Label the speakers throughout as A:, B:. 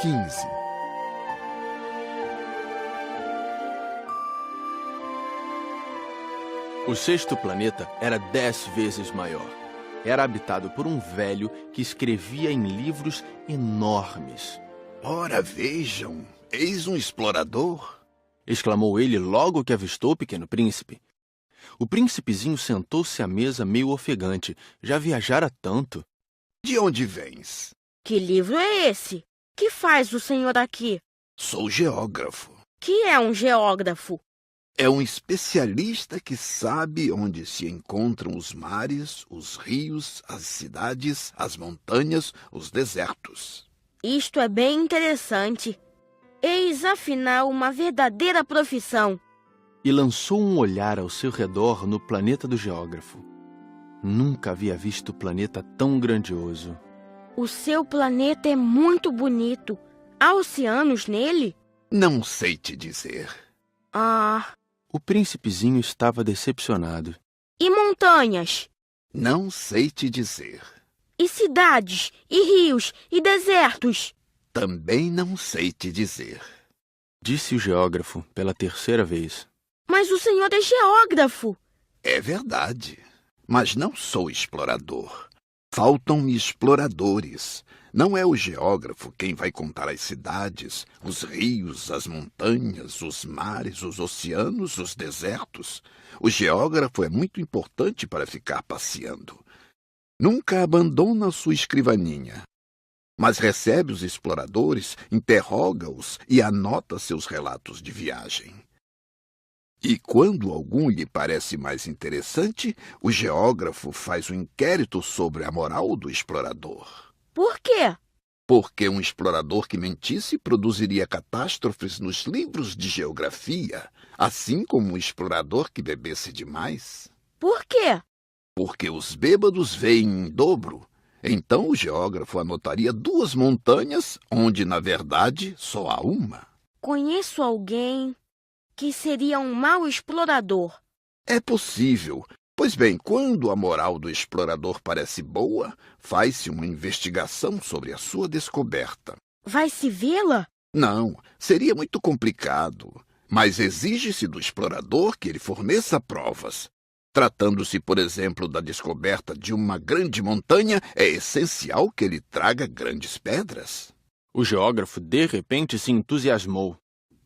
A: 15.
B: O sexto planeta era 10 vezes maior. Era habitado por um velho que escrevia em livros enormes.
C: Ora, vejam, eis um explorador.
B: Exclamou ele logo que avistou o Pequeno Príncipe. O príncipezinho sentou-se à mesa meio ofegante. Já viajara tanto.
C: De onde vens?
D: Que livro é esse? Que faz o senhor aqui?
C: Sou geógrafo.
D: Que é um geógrafo?
C: É um especialista que sabe onde se encontram os mares, os rios, as cidades, as montanhas, os desertos.
D: Isto é bem interessante. Eis, afinal, uma verdadeira profissão.
B: E lançou um olhar ao seu redor no planeta do geógrafo. Nunca havia visto planeta tão grandioso.
D: O seu planeta é muito bonito. Há oceanos nele?
C: Não sei te dizer.
D: Ah,
B: O príncipezinho estava decepcionado.
D: e montanhas?
C: Não sei te dizer.
D: E cidades? E rios? E desertos?
C: Também não sei te dizer.
B: Disse o geógrafo pela terceira vez.
D: Mas o senhor é geógrafo.
C: É verdade, mas não sou explorador. Faltam-me exploradores. Não é o geógrafo quem vai contar as cidades, os rios, as montanhas, os mares, os oceanos, os desertos. O geógrafo é muito importante para ficar passeando. Nunca abandona sua escrivaninha, mas recebe os exploradores, interroga-os e anota seus relatos de viagem. E quando algum lhe parece mais interessante, o geógrafo faz um inquérito sobre a moral do explorador.
D: Por quê?
C: Porque um explorador que mentisse produziria catástrofes nos livros de geografia, assim como um explorador que bebesse demais.
D: Por quê?
C: Porque os bêbados veem em dobro. Então o geógrafo anotaria 2 montanhas, onde, na verdade, só há uma.
D: Conheço alguém que seria um mau explorador.
C: É possível. Pois bem, quando a moral do explorador parece boa, faz-se uma investigação sobre a sua descoberta.
D: Vai se vê-la?
C: Não, seria muito complicado, mas exige-se do explorador que ele forneça provas. Tratando-se, por exemplo, da descoberta de uma grande montanha, é essencial que ele traga grandes pedras.
B: O geógrafo, de repente, se entusiasmou.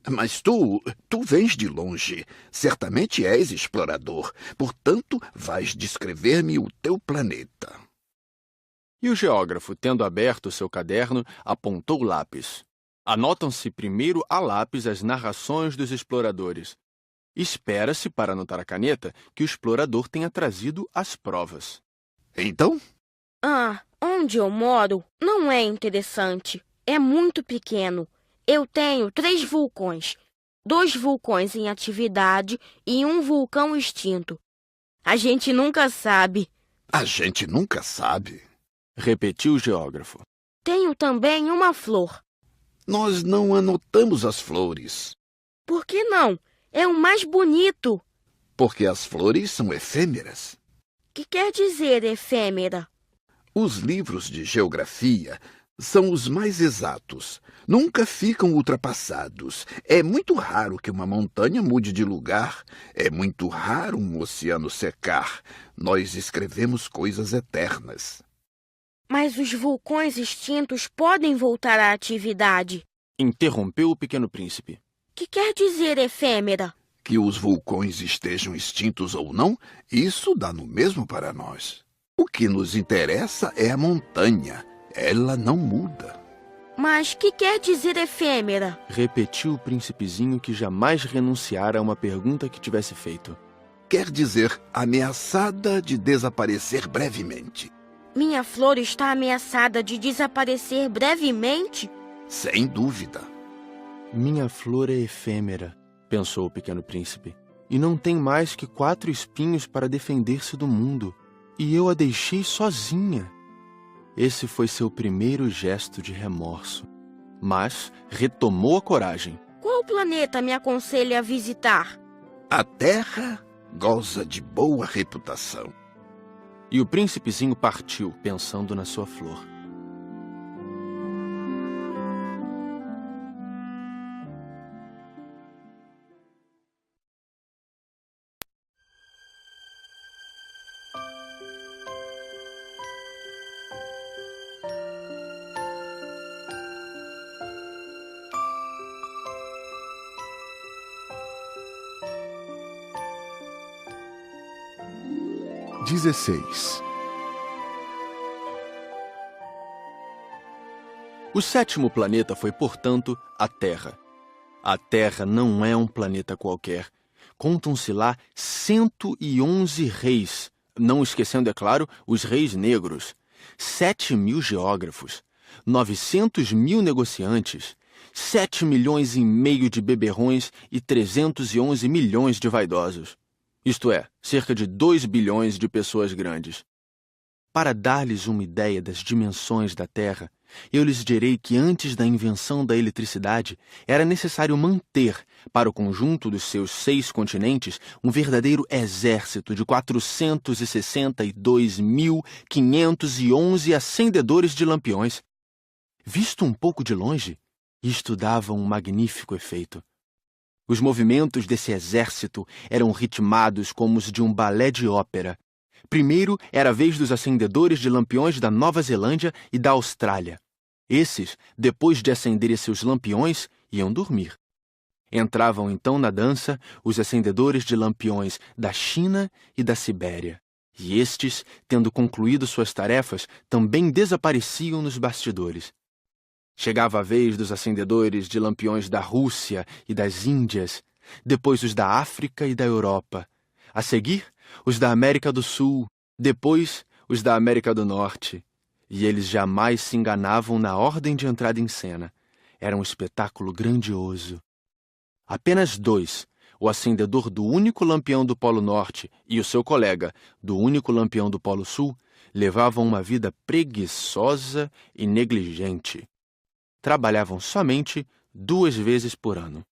C: Mas tu vens de longe, certamente és explorador, portanto vais descrever-me o teu planeta.
B: E o geógrafo, tendo aberto seu caderno, apontou o lápis. Anotam-se primeiro a lápis as narrações dos exploradores. Espera-se, para anotar a caneta, que o explorador tenha trazido as provas.
C: Então?
D: Onde eu moro não é interessante. É muito pequeno. Eu tenho 3 vulcões. 2 vulcões em atividade e um vulcão extinto. A gente nunca sabe.
C: A gente nunca sabe.
B: Repetiu o geógrafo.
D: Tenho também uma flor.
C: Nós não anotamos as flores,
D: Por que não? É o mais bonito.
C: porque as flores são efêmeras.
D: Que quer dizer efêmera?
C: Os livros de geografia são os mais exatos. Nunca ficam ultrapassados. É muito raro que uma montanha mude de lugar. É muito raro um oceano secar. Nós escrevemos coisas eternas.
D: Mas os vulcões extintos podem voltar à atividade.
B: Interrompeu o Pequeno Príncipe.
D: Que quer dizer efêmera?
C: Que os vulcões estejam extintos ou não, isso dá no mesmo para nós. O que nos interessa é a montanha. Ela não muda.
D: Mas que quer dizer efêmera?
B: Repetiu o príncipezinho, que jamais renunciara a uma pergunta que tivesse feito.
C: Quer dizer ameaçada de desaparecer brevemente.
D: Minha flor está ameaçada de desaparecer brevemente?
C: Sem dúvida.
B: Minha flor é efêmera, pensou o Pequeno Príncipe, e não tem mais que 4 espinhos para defender-se do mundo, e eu a deixei sozinha. Esse foi seu primeiro gesto de remorso, mas retomou a coragem.
D: Qual planeta me aconselha a visitar?
C: A Terra goza de boa reputação.
B: E o príncipezinho partiu, pensando na sua flor. 16. O sétimo planeta foi, portanto, a Terra. A Terra não é um planeta qualquer. Contam-se lá 111 reis, não esquecendo, é claro, os reis negros, 7.000 geógrafos, 900.000 negociantes, 7,5 milhões de beberrões e 311 milhões de vaidosos. Isto é, cerca de 2 bilhões de pessoas grandes. Para dar-lhes uma ideia das dimensões da Terra, eu lhes direi que antes da invenção da eletricidade, era necessário manter, para o conjunto dos seus 6 continentes, um verdadeiro exército de 462.511 acendedores de lampiões. Visto um pouco de longe, isto dava um magnífico efeito. Os movimentos desse exército eram ritmados como os de um balé de ópera. Primeiro era a vez dos acendedores de lampiões da Nova Zelândia e da Austrália. Esses, depois de acenderem seus lampiões, iam dormir. Entravam então na dança os acendedores de lampiões da China e da Sibéria. E estes, tendo concluído suas tarefas, também desapareciam nos bastidores. Chegava a vez dos acendedores de lampiões da Rússia e das Índias, depois os da África e da Europa. A seguir, os da América do Sul, depois os da América do Norte. E eles jamais se enganavam na ordem de entrada em cena. Era um espetáculo grandioso. Apenas 2, o acendedor do único lampião do Polo Norte e o seu colega, do único lampião do Polo Sul, levavam uma vida preguiçosa e negligente. Trabalhavam somente 2 vezes por ano.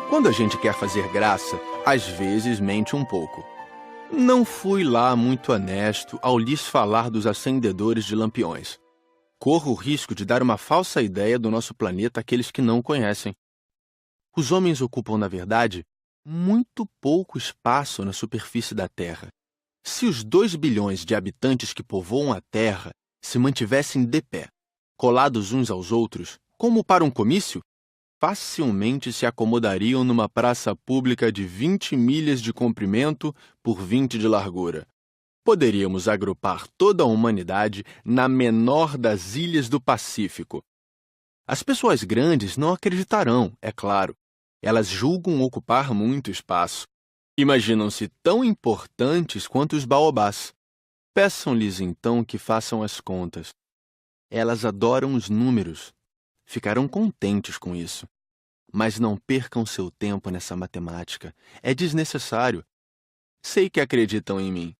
B: Quando a gente quer fazer graça, às vezes mente um pouco. Não fui lá muito honesto ao lhes falar dos acendedores de lampiões. Corro o risco de dar uma falsa ideia do nosso planeta àqueles que não conhecem. Os homens ocupam, na verdade, muito pouco espaço na superfície da Terra. Se os 2 bilhões de habitantes que povoam a Terra se mantivessem de pé, colados uns aos outros, como para um comício, facilmente se acomodariam numa praça pública de 20 milhas de comprimento por 20 de largura. Poderíamos agrupar toda a humanidade na menor das ilhas do Pacífico. As pessoas grandes não acreditarão, é claro. Elas julgam ocupar muito espaço. Imaginam-se tão importantes quanto os baobás. Peçam-lhes então que façam as contas. Elas adoram os números. Ficarão contentes com isso. Mas não percam seu tempo nessa matemática. É desnecessário. Sei que acreditam em mim.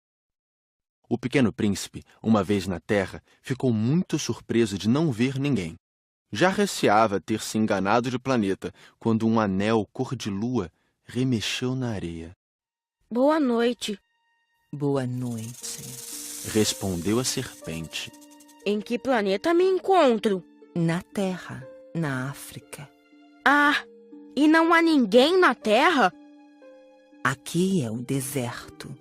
B: O Pequeno Príncipe, uma vez na Terra, ficou muito surpreso de não ver ninguém. Já receava ter se enganado de planeta quando um anel cor de lua remexeu na areia.
D: Boa noite.
A: Boa noite.
B: Respondeu a serpente.
D: Em que planeta me encontro?
A: Na Terra, na África.
D: Ah, e não há ninguém na Terra?
A: Aqui é um deserto.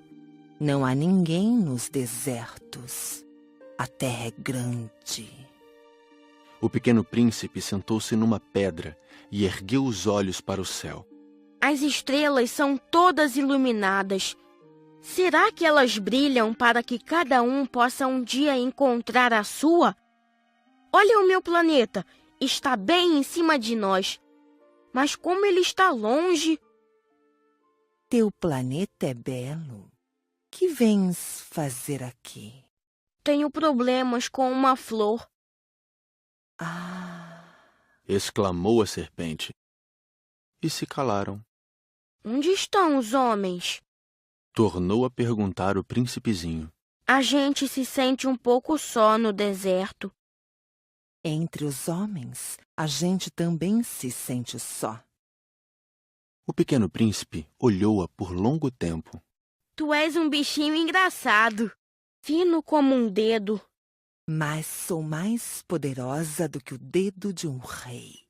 A: Não há ninguém nos desertos. A Terra é grande.
B: O Pequeno Príncipe sentou-se numa pedra e ergueu os olhos para o céu.
D: As estrelas são todas iluminadas. Será que elas brilham para que cada um possa um dia encontrar a sua? Olha o meu planeta, está bem em cima de nós. Mas como ele está longe...
A: Teu planeta é belo. Que vens fazer aqui?
D: Tenho problemas com uma flor.
A: Ah!
B: Exclamou a serpente. E se calaram.
D: Onde estão os homens?
B: Tornou a perguntar o príncipezinho.
D: A gente se sente um pouco só no deserto.
A: Entre os homens, a gente também se sente só.
B: O Pequeno Príncipe olhou-a por longo tempo.
D: Tu és um bichinho engraçado, fino como um dedo.
A: Mas sou mais poderosa do que o dedo de um rei.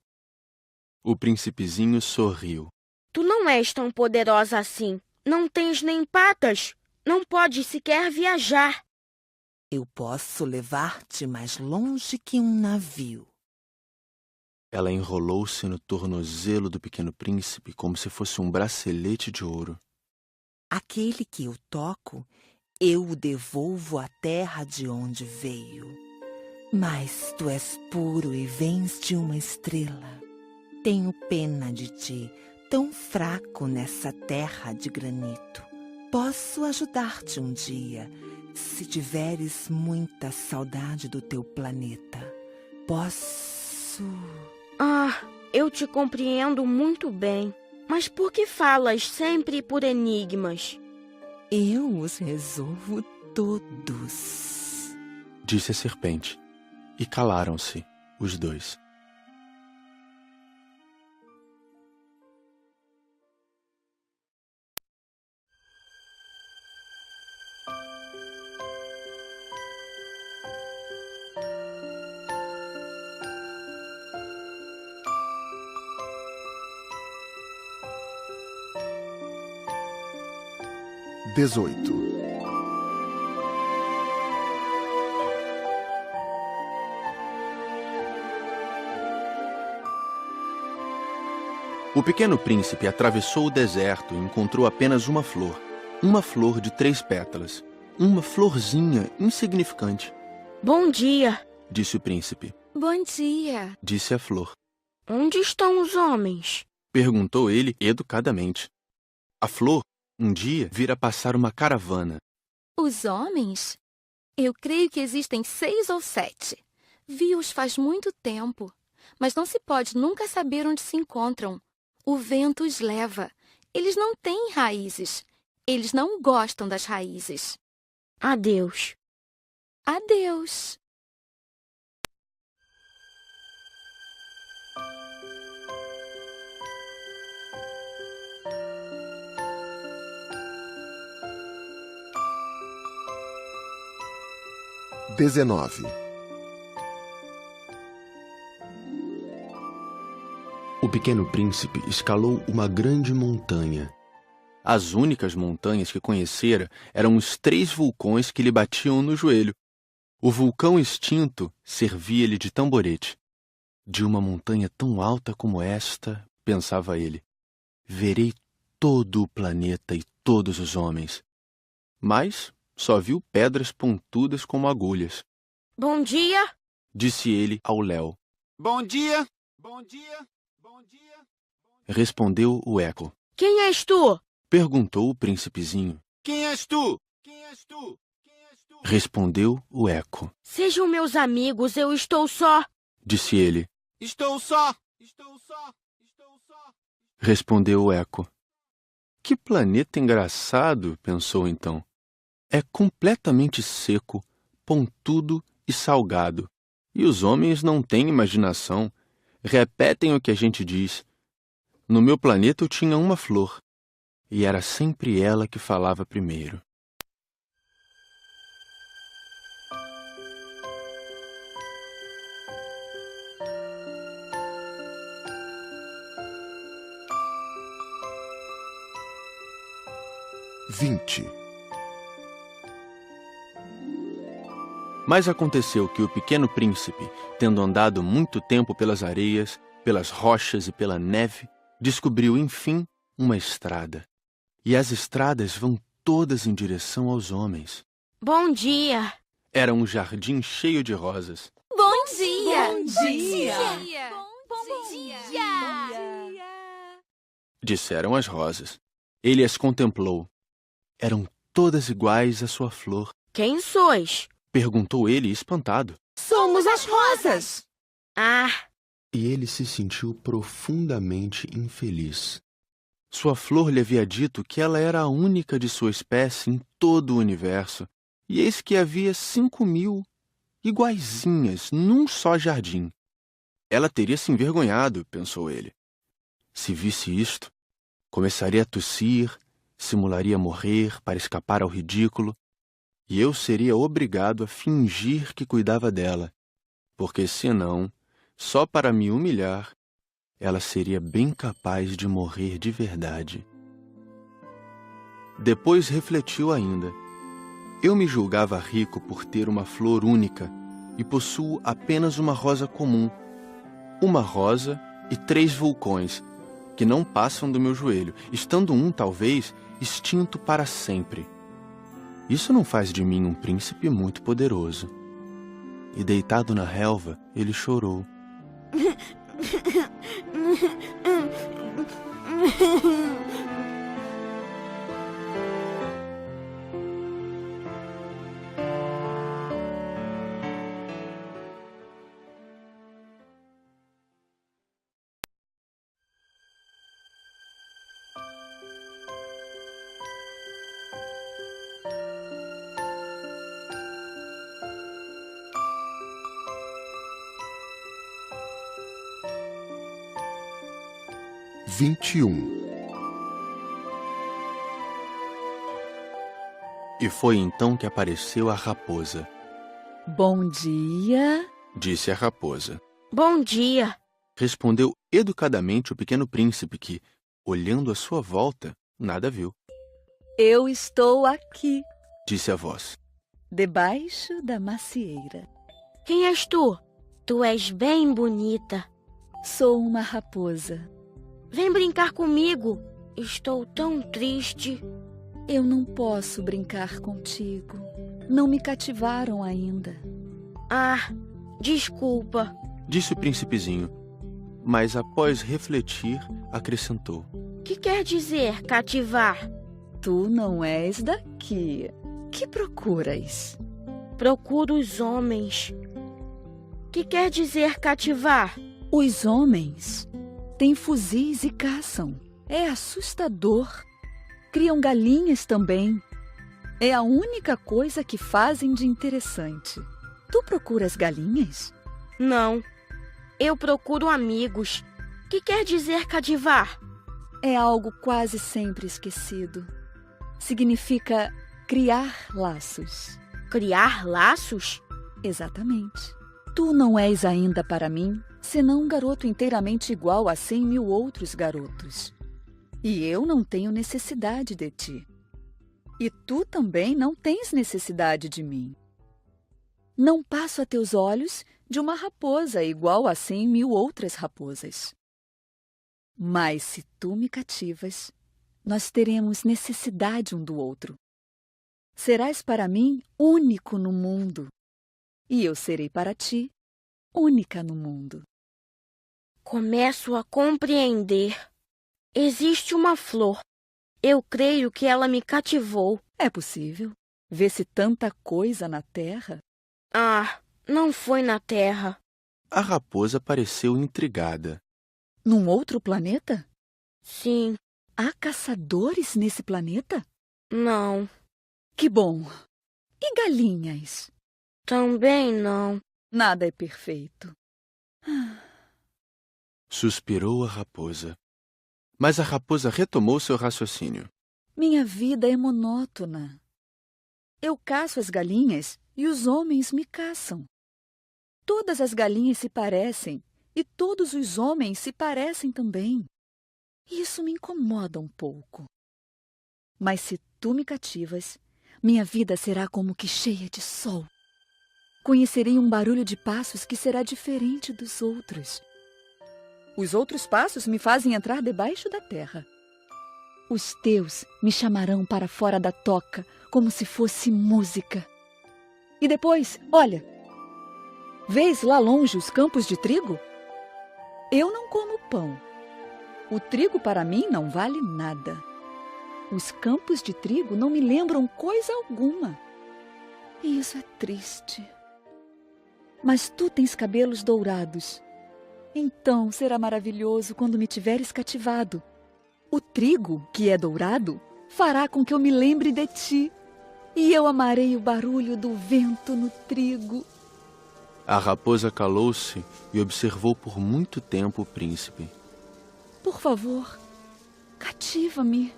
B: O príncipezinho sorriu.
D: Tu não és tão poderosa assim. não tens nem patas. Não podes sequer viajar.
A: Eu posso levar-te mais longe que um navio.
B: Ela enrolou-se no tornozelo do pequeno príncipe como se fosse um bracelete de ouro.
A: Aquele que eu toco, eu o devolvo à terra de onde veio. Mas tu és puro e vens de uma estrela. Tenho pena de ti, tão fraco nessa terra de granito. Posso ajudar-te um dia, se tiveres muita saudade do teu planeta. Posso...
D: Ah, eu te compreendo muito bem. Mas por que falas sempre por enigmas?
A: Eu os resolvo todos.
B: Disse a serpente, e calaram-se os dois.
C: XVIII.
B: O pequeno príncipe atravessou o deserto e encontrou apenas uma flor de 3 pétalas, uma florzinha insignificante.
D: Bom dia.
B: Disse o príncipe.
E: Bom dia.
B: Disse a flor.
D: Onde estão os homens?
B: Perguntou ele educadamente. A flor, um dia, vira passar uma caravana.
E: Os homens? Eu creio que existem 6 ou 7. Vi-os faz muito tempo, mas não se pode nunca saber onde se encontram. O vento os leva. Eles não têm raízes. Eles não gostam das raízes.
D: Adeus.
E: Adeus.
C: XIX.
B: O pequeno príncipe escalou uma grande montanha. As únicas montanhas que conhecera eram os 3 vulcões que lhe batiam no joelho. O vulcão extinto servia-lhe de tamborete. De uma montanha tão alta como esta, pensava ele, verei todo o planeta e todos os homens. Mas só viu pedras pontudas como agulhas.
D: Bom dia.
B: Disse ele ao léu.
F: Bom dia. Bom dia. Bom dia.
B: Respondeu o eco.
D: Quem és tu?
B: Perguntou o príncipezinho.
F: Quem és tu? Quem és tu? Quem és tu?
B: Respondeu o eco.
D: Sejam meus amigos, eu estou só.
B: Disse ele.
F: Estou só. Estou só. Estou só.
B: Respondeu o eco. Que planeta engraçado, pensou então. É completamente seco, pontudo e salgado. E os homens não têm imaginação. Repetem o que a gente diz. No meu planeta eu tinha uma flor. E era sempre ela que falava primeiro.
C: XX.
B: Mas aconteceu que o pequeno príncipe, tendo andado muito tempo pelas areias, pelas rochas e pela neve, descobriu, enfim, uma estrada. E as estradas vão todas em direção aos homens.
D: Bom dia.
B: Era um jardim cheio de rosas.
E: Bom dia.
A: Bom dia.
E: Bom dia.
B: Disseram as rosas. Ele as contemplou. Eram todas iguais à sua flor.
D: Quem sois?
B: Perguntou ele, espantado.
A: Somos as rosas.
D: Ah,
B: E ele se sentiu profundamente infeliz. Sua flor lhe havia dito que ela era a única de sua espécie em todo o universo. E eis que havia 5.000 iguaizinhas num só jardim. Ela teria se envergonhado, pensou ele. Se visse isto, começaria a tossir, simularia morrer para escapar ao ridículo, e eu seria obrigado a fingir que cuidava dela, porque senão, só para me humilhar, ela seria bem capaz de morrer de verdade. Depois refletiu ainda. Eu me julgava rico por ter uma flor única e possuo apenas uma rosa comum. Uma rosa e 3 vulcões, que não passam do meu joelho, estando um, talvez, extinto para sempre. Isso não faz de mim um príncipe muito poderoso. E deitado na relva, ele chorou. E foi então que apareceu a raposa.
G: Bom dia.
B: Disse a raposa.
D: Bom dia.
B: Respondeu educadamente o pequeno príncipe que, olhando à sua volta, nada viu.
G: Eu estou aqui,
B: Disse a voz.
G: debaixo da macieira.
D: Quem és tu? Tu és bem bonita.
G: Sou uma raposa.
D: Vem brincar comigo. Estou tão triste.
G: Eu não posso brincar contigo. Não me cativaram ainda.
D: Ah, desculpa.
B: Disse o príncipezinho. Mas após refletir, acrescentou.
D: Que quer dizer cativar?
G: Tu não és daqui. Que procuras?
D: Procuro os homens. Que quer dizer cativar?
G: Os homens têm fuzis e caçam. É assustador. Criam galinhas também. É a única coisa que fazem de interessante. Tu procuras galinhas?
D: Não. Eu procuro amigos. Que quer dizer cativar?
G: É algo quase sempre esquecido. Significa criar laços.
D: Criar laços?
G: Exatamente. Tu não és ainda para mim, senão um garoto inteiramente igual a 100.000 outros garotos. E eu não tenho necessidade de ti. E tu também não tens necessidade de mim. Não passo a teus olhos de uma raposa igual a 100.000 outras raposas. Mas se tu me cativas, nós teremos necessidade um do outro. Serás para mim único no mundo, e eu serei para ti única no mundo.
D: Começo a compreender. Existe uma flor. Eu creio que ela me cativou.
G: É possível? Vê-se tanta coisa na terra.
D: Ah, não foi na Terra.
B: A raposa pareceu intrigada.
G: Num outro planeta?
D: Sim,
G: Há caçadores nesse planeta?
D: não.
G: Que bom! E galinhas?
D: Também não.
G: Nada é perfeito.
B: Suspirou a raposa. Mas a raposa retomou seu raciocínio.
G: Minha vida é monótona. Eu caço as galinhas e os homens me caçam. Todas as galinhas se parecem e todos os homens se parecem também. Isso me incomoda um pouco. Mas se tu me cativas, minha vida será como que cheia de sol. Conhecerei um barulho de passos que será diferente dos outros. Os outros passos me fazem entrar debaixo da terra. Os teus me chamarão para fora da toca, como se fosse música. E depois, olha, vês lá longe os campos de trigo? Eu não como pão. O trigo para mim não vale nada. Os campos de trigo não me lembram coisa alguma. E isso é triste. Mas tu tens cabelos dourados. Então será maravilhoso quando me tiveres cativado. O trigo, que é dourado, fará com que eu me lembre de ti. E eu amarei o barulho do vento no trigo.
B: A raposa calou-se e observou por muito tempo o príncipe.
G: Por favor, cativa-me.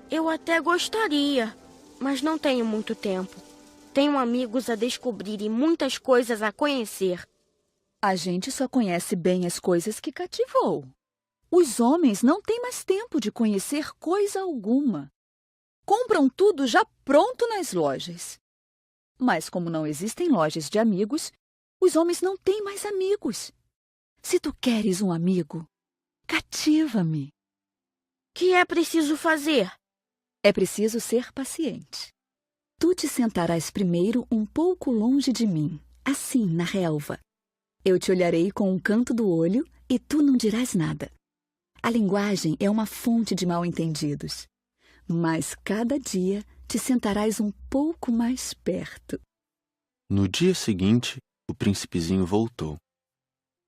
D: Eu até gostaria, mas não tenho muito tempo. Tenho amigos a descobrir e muitas coisas a conhecer.
G: A gente só conhece bem as coisas que cativou. Os homens não têm mais tempo de conhecer coisa alguma. compram tudo já pronto nas lojas. Mas como não existem lojas de amigos, os homens não têm mais amigos. Se tu queres um amigo, cativa-me.
D: Que é preciso fazer?
G: É preciso ser paciente. Tu te sentarás primeiro um pouco longe de mim, assim, na relva. Eu te olharei com um canto do olho e tu não dirás nada. A linguagem é uma fonte de mal-entendidos. Mas cada dia te sentarás um pouco mais perto.
B: No dia seguinte, o príncipezinho voltou.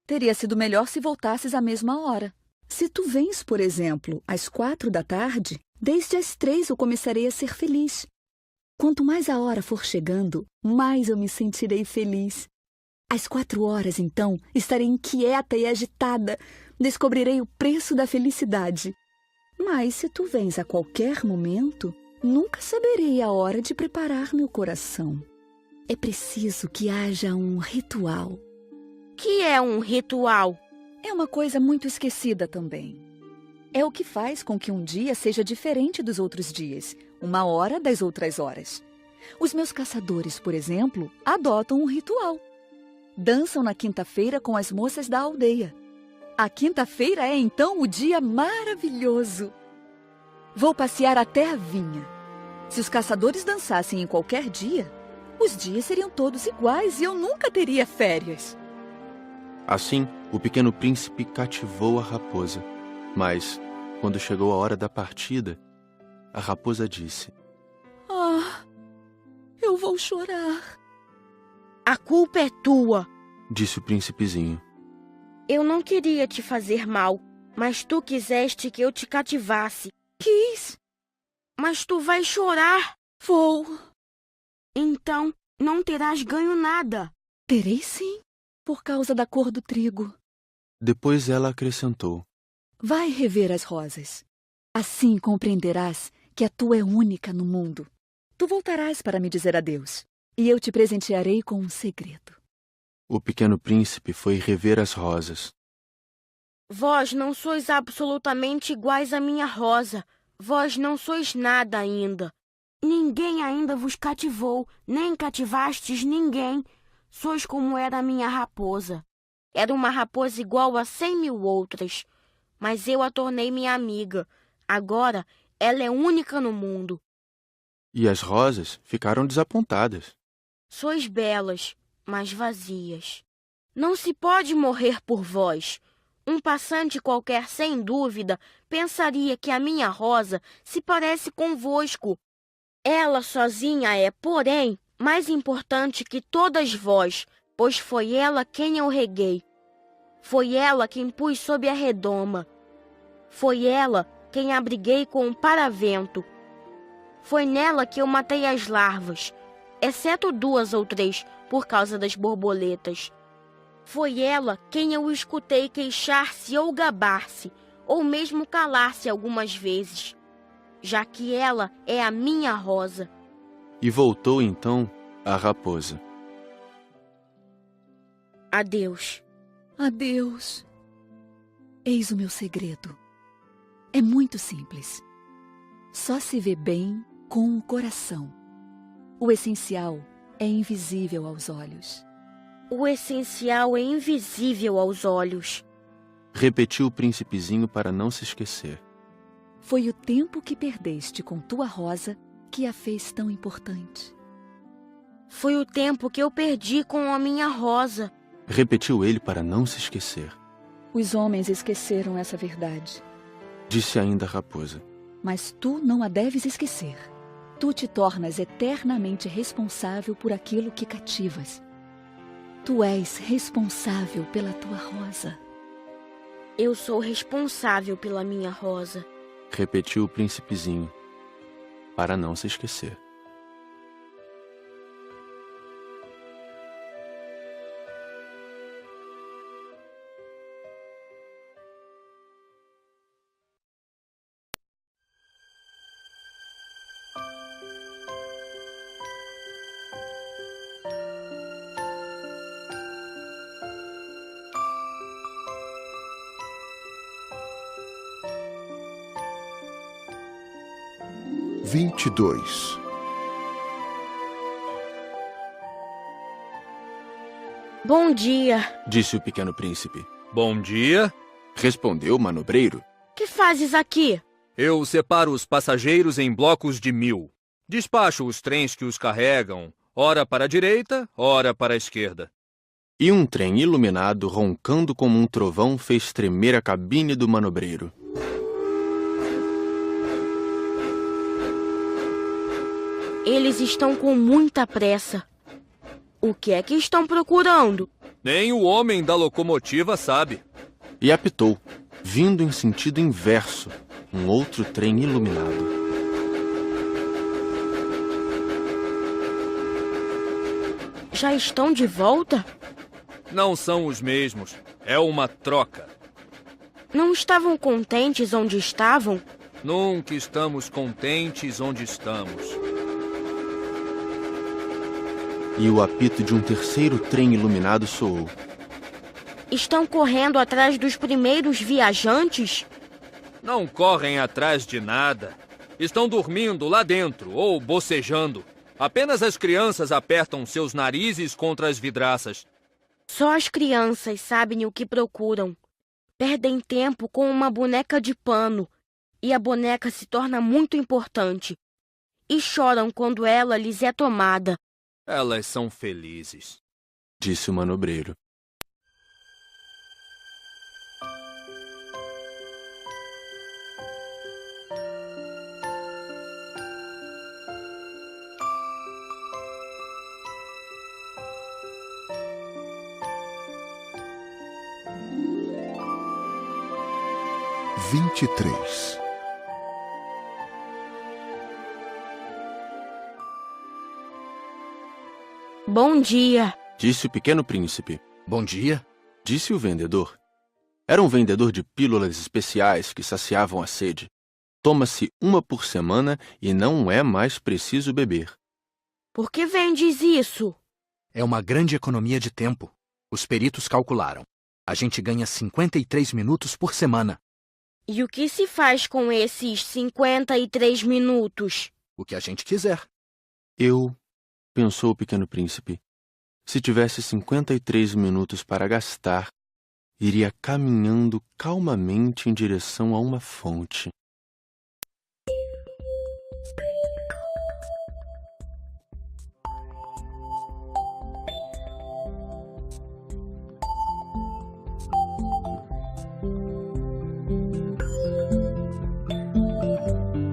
G: Teria sido melhor se voltasses à mesma hora. Se tu vens, por exemplo, às 4 da tarde, desde as 3 eu começarei a ser feliz. Quanto mais a hora for chegando, mais eu me sentirei feliz. Às 4 horas, então, estarei inquieta e agitada. Descobrirei o preço da felicidade. Mas se tu vens a qualquer momento, nunca saberei a hora de preparar meu coração. É preciso que haja um ritual.
D: Que é um ritual?
G: É uma coisa muito esquecida também. É o que faz com que um dia seja diferente dos outros dias, uma hora das outras horas. Os meus caçadores, por exemplo, adotam um ritual. Dançam na quinta-feira com as moças da aldeia. A quinta-feira é então o dia maravilhoso. Vou passear até a vinha. Se os caçadores dançassem em qualquer dia, os dias seriam todos iguais e eu nunca teria férias.
B: Assim, o pequeno príncipe cativou a raposa. Mas, quando chegou a hora da partida, a raposa disse:
G: Ah, eu vou chorar.
D: A culpa é tua.
B: Disse o príncipezinho.
D: Eu não queria te fazer mal, mas tu quiseste que eu te cativasse.
G: Quis.
D: Mas tu vais chorar.
G: Vou.
D: Então, não terás ganho nada.
G: Terei sim, por causa da cor do trigo.
B: Depois ela acrescentou:
G: Vai rever as rosas. Assim compreenderás que a tua é única no mundo. Tu voltarás para me dizer adeus, e eu te presentearei com um segredo.
B: O pequeno príncipe foi rever as rosas.
D: Vós não sois absolutamente iguais à minha rosa. Vós não sois nada ainda. Ninguém ainda vos cativou, nem cativastes ninguém. Sois como era a minha raposa. Era uma raposa igual a 100.000 outras. Mas eu a tornei minha amiga. Agora ela é única no mundo.
B: E as rosas ficaram desapontadas.
D: Sois belas, mas vazias. Não se pode morrer por vós. Um passante qualquer, sem dúvida, pensaria que a minha rosa se parece convosco. Ela sozinha é, porém, mais importante que todas vós, pois foi ela quem eu reguei. Foi ela quem pus sob a redoma. Foi ela quem abriguei com o paravento. Foi nela que eu matei as larvas, exceto 2 ou 3, por causa das borboletas. Foi ela quem eu escutei queixar-se ou gabar-se, ou mesmo calar-se algumas vezes, já que ela é a minha rosa.
B: E voltou então a raposa.
D: Adeus.
G: Adeus. Eis o meu segredo. É muito simples. Só se vê bem com o coração. O essencial é invisível aos olhos.
D: O essencial é invisível aos olhos.
B: Repetiu o príncipezinho para não se esquecer.
G: Foi o tempo que perdeste com tua rosa que a fez tão importante.
D: Foi o tempo que eu perdi com a minha rosa.
B: Repetiu ele para não se esquecer.
G: Os homens esqueceram essa verdade.
B: Disse ainda a raposa.
G: Mas tu não a deves esquecer. Tu te tornas eternamente responsável por aquilo que cativas. Tu és responsável pela tua rosa.
D: Eu sou responsável pela minha rosa.
B: Repetiu o príncipezinho, para não se esquecer. 22.
D: Bom dia.
B: Disse o Pequeno Príncipe.
H: Bom dia.
B: Respondeu o manobreiro.
D: Que fazes aqui?
H: Eu separo os passageiros em blocos de 1000. Despacho os trens que os carregam, ora para a direita, ora para a esquerda.
B: E um trem iluminado, roncando como um trovão, fez tremer a cabine do manobreiro.
D: Eles estão com muita pressa. O que é que estão procurando?
H: Nem o homem da locomotiva sabe.
B: E apitou, vindo em sentido inverso, um outro trem iluminado.
D: Já estão de volta?
H: Não são os mesmos. É uma troca.
D: Não estavam contentes onde estavam?
H: Nunca estamos contentes onde estamos.
B: E o apito de um terceiro trem iluminado soou.
D: Estão correndo atrás dos primeiros viajantes?
H: Não correm atrás de nada. Estão dormindo lá dentro ou bocejando. Apenas as crianças apertam seus narizes contra as vidraças.
D: Só as crianças sabem o que procuram. Perdem tempo com uma boneca de pano. E a boneca se torna muito importante. E choram quando ela lhes é tomada.
H: Elas são felizes.
B: Disse o manobreiro.
I: (23)
D: Bom dia.
B: Disse o Pequeno Príncipe.
C: Bom dia.
B: Disse o vendedor. Era um vendedor de pílulas especiais que saciavam a sede. Toma-se uma por semana e não é mais preciso beber.
D: Por que vendes isso?
J: É uma grande economia de tempo. Os peritos calcularam. A gente ganha 53 minutos por semana.
D: E o que se faz com esses 53 minutos?
J: O que a gente quiser.
B: Pensou o Pequeno Príncipe, se tivesse 53 minutos para gastar, iria caminhando calmamente em direção a uma fonte.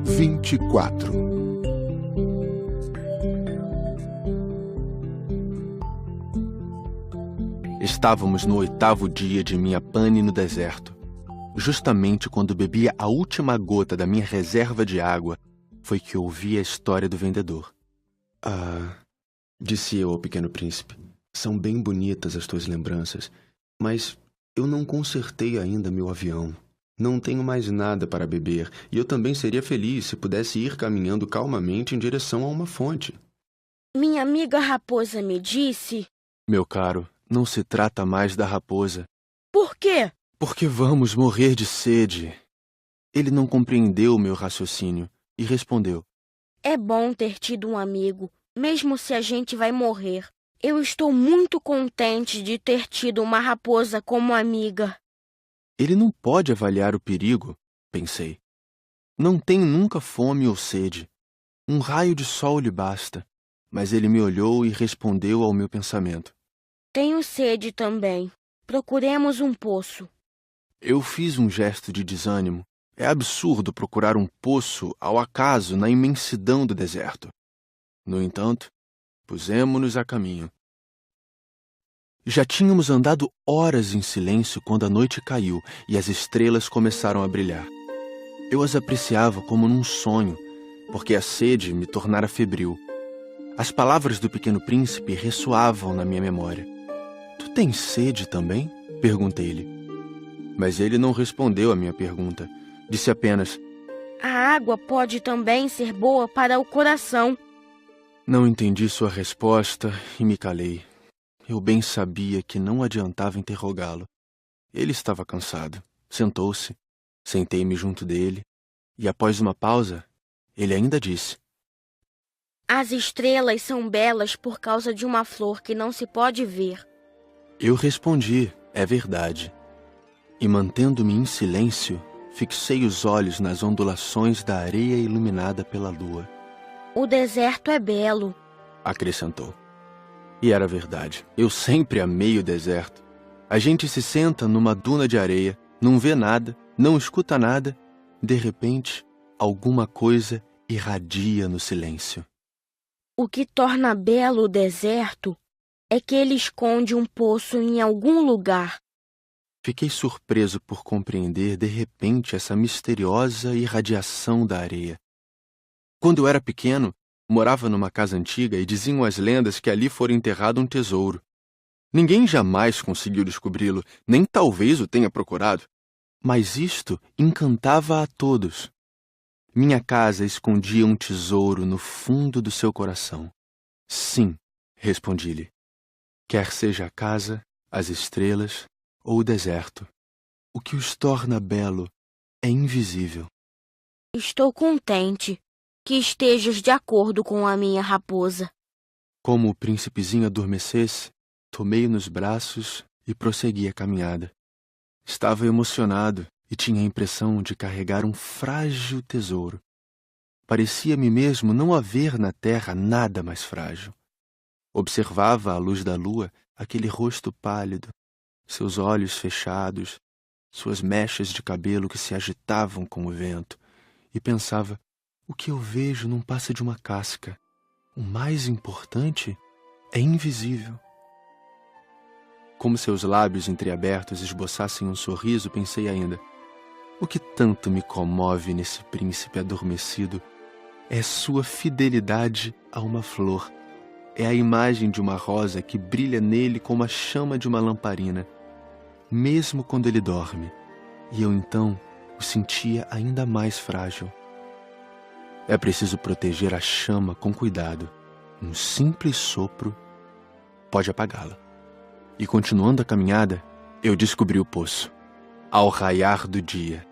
I: (24)
B: Estávamos no 8º dia de minha pane no deserto. Justamente quando bebia a última gota da minha reserva de água, foi que ouvi a história do vendedor. Disse eu ao Pequeno Príncipe, são bem bonitas as tuas lembranças, mas eu não consertei ainda meu avião. Não tenho mais nada para beber, e eu também seria feliz se pudesse ir caminhando calmamente em direção a uma fonte.
D: Minha amiga raposa me disse...
B: Meu caro, não se trata mais da raposa.
D: Por quê?
B: Porque vamos morrer de sede. Ele não compreendeu o meu raciocínio e respondeu.
D: É bom ter tido um amigo, mesmo se a gente vai morrer. Eu estou muito contente de ter tido uma raposa como amiga.
B: Ele não pode avaliar o perigo, pensei. Não tem nunca fome ou sede. Um raio de sol lhe basta. Mas ele me olhou e respondeu ao meu pensamento.
D: Tenho sede também. Procuremos um poço.
B: Eu fiz um gesto de desânimo. É absurdo procurar um poço ao acaso na imensidão do deserto. No entanto, pusemo-nos a caminho. Já tínhamos andado horas em silêncio quando a noite caiu e as estrelas começaram a brilhar. Eu as apreciava como num sonho, porque a sede me tornara febril. As palavras do Pequeno Príncipe ressoavam na minha memória. Tu tens sede também? Perguntei-lhe. Mas ele não respondeu à minha pergunta. Disse apenas:
D: A água pode também ser boa para o coração.
B: Não entendi sua resposta e me calei. Eu bem sabia que não adiantava interrogá-lo. Ele estava cansado. Sentou-se. Sentei-me junto dele. E após uma pausa, ele ainda disse:
D: As estrelas são belas por causa de uma flor que não se pode ver.
B: Eu respondi: é verdade. E mantendo-me em silêncio, fixei os olhos nas ondulações da areia iluminada pela lua.
D: O deserto é belo,
B: Acrescentou. E era verdade. Eu sempre amei o deserto. A gente se senta numa duna de areia, não vê nada, não escuta nada. De repente, alguma coisa irradia no silêncio.
D: O que torna belo o deserto é que ele esconde um poço em algum lugar.
B: Fiquei surpreso por compreender de repente essa misteriosa irradiação da areia. Quando eu era pequeno, morava numa casa antiga e diziam as lendas que ali fora enterrado um tesouro. Ninguém jamais conseguiu descobri-lo, nem talvez o tenha procurado. Mas isto encantava a todos. Minha casa escondia um tesouro no fundo do seu coração. Sim, respondi-lhe. Quer seja a casa, as estrelas ou o deserto, o que os torna belo é invisível.
D: Estou contente que estejas de acordo com a minha raposa.
B: Como o príncipezinho adormecesse, tomei-o nos braços e prossegui a caminhada. Estava emocionado e tinha a impressão de carregar um frágil tesouro. Parecia-me mesmo não haver na terra nada mais frágil. Observava à luz da lua aquele rosto pálido, seus olhos fechados, suas mechas de cabelo que se agitavam com o vento, e pensava: o que eu vejo não passa de uma casca. O mais importante é invisível. Como seus lábios entreabertos esboçassem um sorriso, pensei ainda: o que tanto me comove nesse príncipe adormecido é sua fidelidade a uma flor. É a imagem de uma rosa que brilha nele como a chama de uma lamparina, mesmo quando ele dorme, e eu então o sentia ainda mais frágil. É preciso proteger a chama com cuidado. Um simples sopro pode apagá-la. E continuando a caminhada, eu descobri o poço. Ao raiar do dia,